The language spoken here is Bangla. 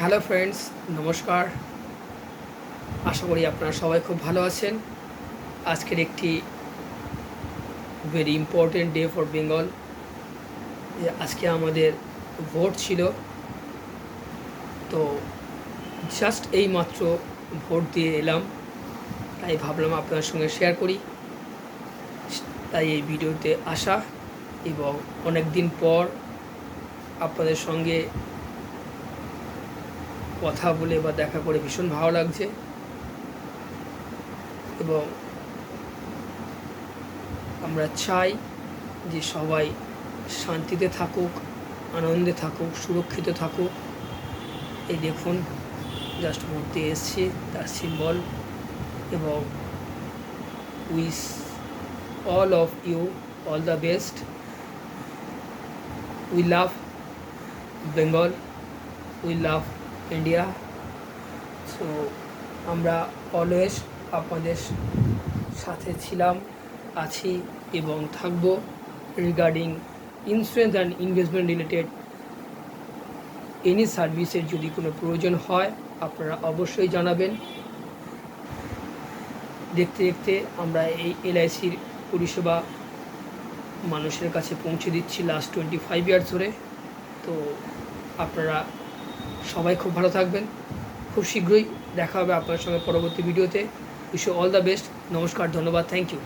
হ্যালো ফ্রেন্ডস, নমস্কার। আশা করি আপনারা সবাই খুব ভালো আছেন। আজকের একটি very important day for Bengal. আজকে আমাদের ভোট ছিল, তো জাস্ট এই মাত্র ভোট দিয়ে এলাম, তাই ভাবলাম আপনাদের সঙ্গে শেয়ার করি। তাই এই ভিডিওতে আসা, এবং অনেক দিন পর আপনাদের সঙ্গে কথা বলে বা দেখা করে ভীষণ ভালো লাগছে। এবং আমরা চাই যে সবাই শান্তিতে থাকুক, আনন্দে থাকুক, সুরক্ষিত থাকুক। এই দেখুন, জাস্ট ভোট দিয়ে এসছি, তার সিম্বল। এবং wish all of you all the best. We love Bengal, we love India. So আমরা অলওয়েজ আপনাদের সাথে ছিলাম, আছি এবং থাকব। Regarding insurance and investment related any সার্ভিসের যদি কোনো প্রয়োজন হয় আপনারা অবশ্যই জানাবেন। দেখতে দেখতে আমরা এই এলআইসির পরিষেবা মানুষের কাছে পৌঁছে দিচ্ছি লাস্ট 25 ইয়ার্স ধরে। তো আপনারা সবাই খুব ভালো থাকবেন। খুব শীঘ্রই দেখা হবে আপনার সঙ্গে পরবর্তী ভিডিওতে। Wish you all the best. নমস্কার, ধন্যবাদ, থ্যাংক ইউ।